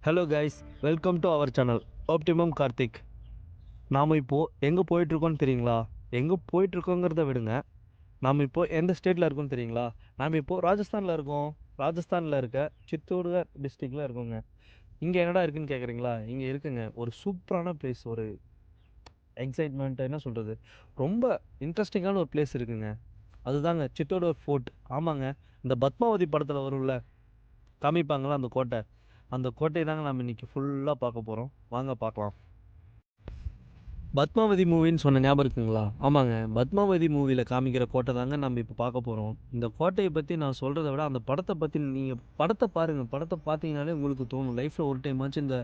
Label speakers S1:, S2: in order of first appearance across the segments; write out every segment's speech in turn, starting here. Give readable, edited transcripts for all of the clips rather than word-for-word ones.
S1: Hello guys, welcome to our channel optimum Karthik. நாம் இப்போது எங்கே போயிட்டுருக்கோன்னு தெரியுங்களா? எங்கே போயிட்டுருக்கோங்கிறத விடுங்க, நாம் இப்போது எந்த ஸ்டேட்டில் இருக்கோன்னு தெரியுங்களா? நாம் இப்போது ராஜஸ்தானில் இருக்கோம். ராஜஸ்தானில் இருக்க சித்தோர்கர் டிஸ்ட்ரிக்டில் இருக்கோங்க. இங்கே என்னடா இருக்குன்னு கேட்குறீங்களா? இங்கே இருக்குங்க ஒரு சூப்பரான பிளேஸ், ஒரு எக்ஸைட்மெண்ட், என்ன சொல்கிறது, ரொம்ப இன்ட்ரெஸ்டிங்கான ஒரு பிளேஸ் இருக்குங்க. அதுதாங்க சித்தோர்கர் ஃபோர்ட். ஆமாங்க, இந்த பத்மாவதி படத்தில் வரும்ல, காமிப்பாங்களா அந்த கோட்டை, அந்த கோட்டையை தாங்க நம்ம இன்றைக்கி ஃபுல்லாக பார்க்க போகிறோம். வாங்க பார்க்கலாம். பத்மாவதி மூவின்னு சொன்ன ஞாபகம் இருக்குங்களா? ஆமாங்க, பத்மாவதி மூவியில் காமிக்கிற கோட்டை தாங்க நம்ம இப்போ பார்க்க போகிறோம். இந்த கோட்டையை பற்றி நான் சொல்கிறத விட அந்த படத்தை பற்றி நீங்கள் படத்தை பாருங்கள். படத்தை பார்த்தீங்கனாலே உங்களுக்கு தோணும் லைஃப்பில் ஒரு டைமாச்சும் இந்த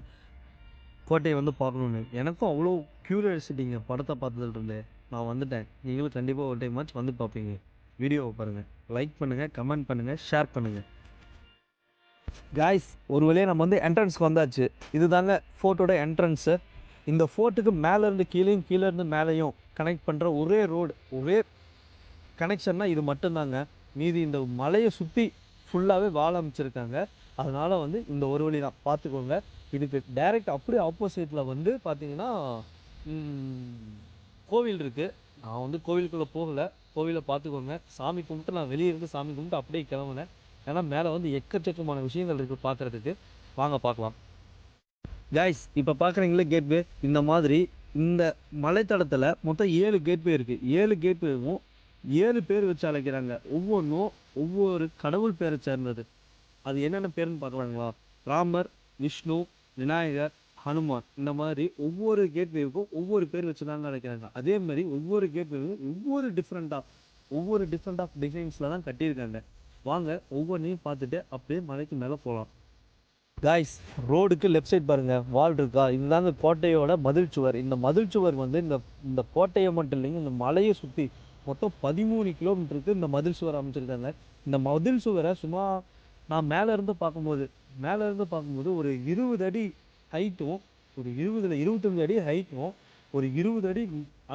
S1: கோட்டையை வந்து பார்க்கணுன்னு. எனக்கும் அவ்வளோ க்யூரியாசிட்டிங்க படத்தை பார்த்ததுலேருந்தே. நான் வந்துட்டேன், நீங்களும் கண்டிப்பாக ஒரு டைமாச்சும் வந்து பார்ப்பீங்க. வீடியோவை பாருங்கள், லைக் பண்ணுங்கள், கமெண்ட் பண்ணுங்கள், ஷேர் பண்ணுங்கள். காய்ஸ், ஒரு வழியாக நம்ம வந்து என்ட்ரன்ஸ்க்கு வந்தாச்சு. இது தாங்க ஃபோர்ட்டோட என்ட்ரன்ஸு. இந்த ஃபோர்ட்டுக்கு மேலேருந்து கீழேயும், கீழேருந்து மேலேயும் கனெக்ட் பண்ணுற ஒரே ரோடு, ஒரே கனெக்ஷன்னா இது மட்டும்தாங்க. மீதி இந்த மலையை சுற்றி ஃபுல்லாகவே வாழ அமைச்சிருக்காங்க. அதனால் வந்து இந்த ஒரு வழி தான், பார்த்துக்கோங்க. இதுக்கு டைரெக்ட் அப்படியே ஆப்போசிட்டில் வந்து பார்த்தீங்கன்னா கோவில் இருக்குது. நான் வந்து கோவிலுக்குள்ளே போகலை, கோவிலை பார்த்துக்கோங்க. சாமி கும்பிட்டு நான் வெளியே இருந்து சாமி கும்பிட்டு அப்படியே கிளம்புனேன். ஏன்னா மேலே வந்து எக்கச்சக்கமான விஷயங்கள் இருக்குது பார்க்குறதுக்கு. வாங்க பார்க்கலாம். கைஸ், இப்போ பார்க்குறீங்களே கேட்வே, இந்த மாதிரி இந்த மலைத்தளத்தில் மொத்தம் 7 கேட்வே இருக்குது. 7 கேட்வேவும் 7 பேர் வச்சு அழைக்கிறாங்க. ஒவ்வொன்றும் ஒவ்வொரு கடவுள் பேரை சேர்ந்தது. அது என்னென்ன பேருன்னு பார்க்கலாங்களா? ராமர், விஷ்ணு, விநாயகர், ஹனுமான். இந்த மாதிரி ஒவ்வொரு கேட்வேவுக்கும் ஒவ்வொரு பேர் வச்சு தாங்க அழைக்கிறாங்க. அதே மாதிரி ஒவ்வொரு கேட்வேவும் ஒவ்வொரு டிஃப்ரெண்ட் ஆஃப் டிசைன்ஸில் தான் கட்டியிருக்காங்க. வாங்க ஒவ்வொன்றையும் பார்த்துட்டு அப்படியே மலைக்கு மேலே போகலாம். காய்ஸ், ரோடுக்கு லெஃப்ட் சைட் பாருங்கள், வால் இருக்கா? இதுதாங்க கோட்டையோட மதில் சுவர். இந்த மதில் சுவர் வந்து இந்த கோட்டையை மட்டும் இல்லைங்க, இந்த மலையை சுற்றி மொத்தம் 13 கிலோமீட்டருக்கு இந்த மதில் சுவர் அமைச்சிருக்காங்க. இந்த மதில் சுவரை சும்மா நான் மேலேருந்து பார்க்கும்போது ஒரு 20 அடி ஹைட்டும், ஒரு 25 அடி ஹைட்டும், ஒரு 20 அடி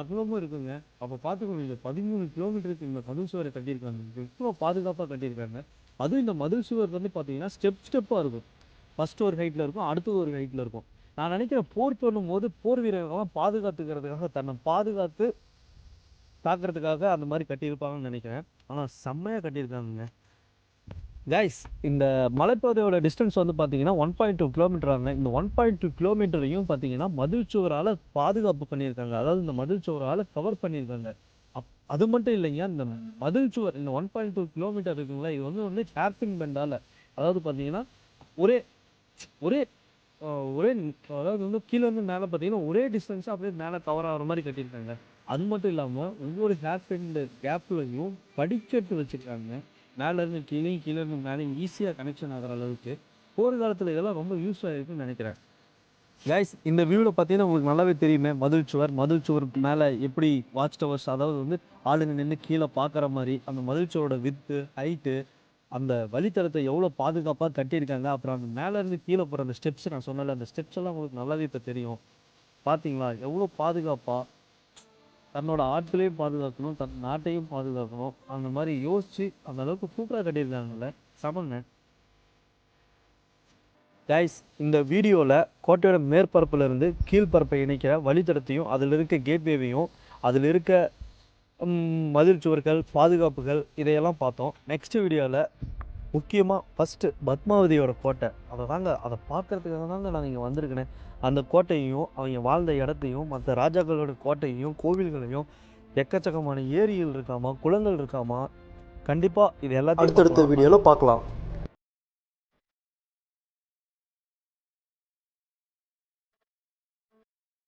S1: அகலமும் இருக்குங்க. அப்போ பார்த்துக்கோங்க, இந்த 13 கிலோமீட்டருக்கு இந்த மதில் சுவரை கட்டியிருக்காங்க. எவ்வளோ பாதுகாப்பாக கட்டியிருக்காங்க. அதுவும் இந்த மதில் சுவர் வந்து பார்த்தீங்கன்னா ஸ்டெப்பாக இருக்கும். ஃபஸ்ட்டு ஒரு ஹைட்டில் இருக்கும், அடுத்தது ஒரு ஹைட்டில் இருக்கும். நான் நினைக்கிறேன் போர் சொல்லும் போது போர் வீரர்கள்லாம் பாதுகாத்துக்கிறதுக்காக, தன்னை பாதுகாத்து தாக்குறதுக்காக அந்த மாதிரி கட்டியிருப்பாங்கன்னு நினைக்கிறேன். ஆனால் செம்மையாக கட்டியிருக்காங்க. கைஸ், இந்த மலைப்பகுதியோட டிஸ்டன்ஸ் வந்து பார்த்தீங்கன்னா 1.2 கிலோமீட்டர் ஆகுங்க. இந்த 1.2 கிலோமீட்டரையும் பார்த்தீங்கன்னா மதில் சுவரால் பாதுகாப்பு பண்ணியிருக்காங்க. அதாவது இந்த மதில் சுவரால் கவர் பண்ணியிருக்காங்க. அது மட்டும் இல்லைங்க, இந்த மதில் சுவர் இந்த 1.2 கிலோமீட்டர் இருக்குங்களா, இது வந்து ஹேர்பின் பெண்டால், அதாவது பார்த்தீங்கன்னா ஒரே ஒரே ஒரே அதாவது வந்து கீழே வந்து மேலே பார்த்தீங்கன்னா ஒரே டிஸ்டன்ஸாக அப்படியே மேலே கவர் ஆகிற மாதிரி கட்டியிருக்காங்க. அது மட்டும் இல்லாமல் ஒவ்வொரு ஹேர்பின் கேப்லையும் படிக்கட்டு வச்சுருக்காங்க. மேலேருந்து கீழேயும், கீழேருந்து மேலேயும் ஈஸியாக கனெக்ஷன் ஆகிற அளவுக்கு போர் காலத்தில் இதெல்லாம் ரொம்ப யூஸ் ஆகிருக்குன்னு நினைக்கிறேன். கைஸ், இந்த வியூவில் பார்த்தீங்கன்னா உங்களுக்கு நல்லாவே தெரியுமே, மதில் சுவர் மேலே எப்படி வாட்ச் டவர்ஸ், அதாவது வந்து ஆளுங்க நின்று கீழே பார்க்குற மாதிரி அந்த மதில் சுவரோட வித்து, ஹைட்டு, அந்த வழித்தடத்தை எவ்வளோ பாதுகாப்பாக கட்டியிருக்காங்க. அப்புறம் அந்த மேலேருந்து கீழே போகிற அந்த ஸ்டெப்ஸ், நான் சொன்னல அந்த ஸ்டெப்ஸ் எல்லாம் உங்களுக்கு நல்லாவே இப்போ தெரியும். பார்த்தீங்களா எவ்வளோ பாதுகாப்பாக தன்னோட ஆட்களையும் பாதுகாக்கணும், தன் நாட்டையும் பாதுகாக்கணும், அந்த மாதிரி யோசித்து அந்த அளவுக்கு சூப்பராக கட்டியிருக்காங்கல்ல, சமங்க. கைஸ், இந்த வீடியோவில் கோட்டையோட மேற்பரப்புலேருந்து கீழ்பரப்பை இணைக்கிற வழித்தடத்தையும், அதில் இருக்க கேட்வேவையும், அதில் இருக்க மதில் சுவர்கள், பாதுகாப்புகள், இதையெல்லாம் பார்த்தோம். நெக்ஸ்ட் வீடியோவில் முக்கியமாக ஃபஸ்ட்டு பத்மாவதியோட கோட்டை, அதை பார்க்குறதுக்காக தாங்க நான் இங்கே வந்திருக்கேன். அந்த கோட்டையையும், அவங்க வாழ்ந்த இடத்தையும், மற்ற ராஜாக்களோட கோட்டையையும், கோவில்களையும், எக்கச்சக்கமான ஏரிகள் இருக்காமா, குளங்கள் இருக்காமா, கண்டிப்பாக இது எல்லாத்தையும் அடுத்தடுத்த வீடியோவில் பார்க்கலாம்.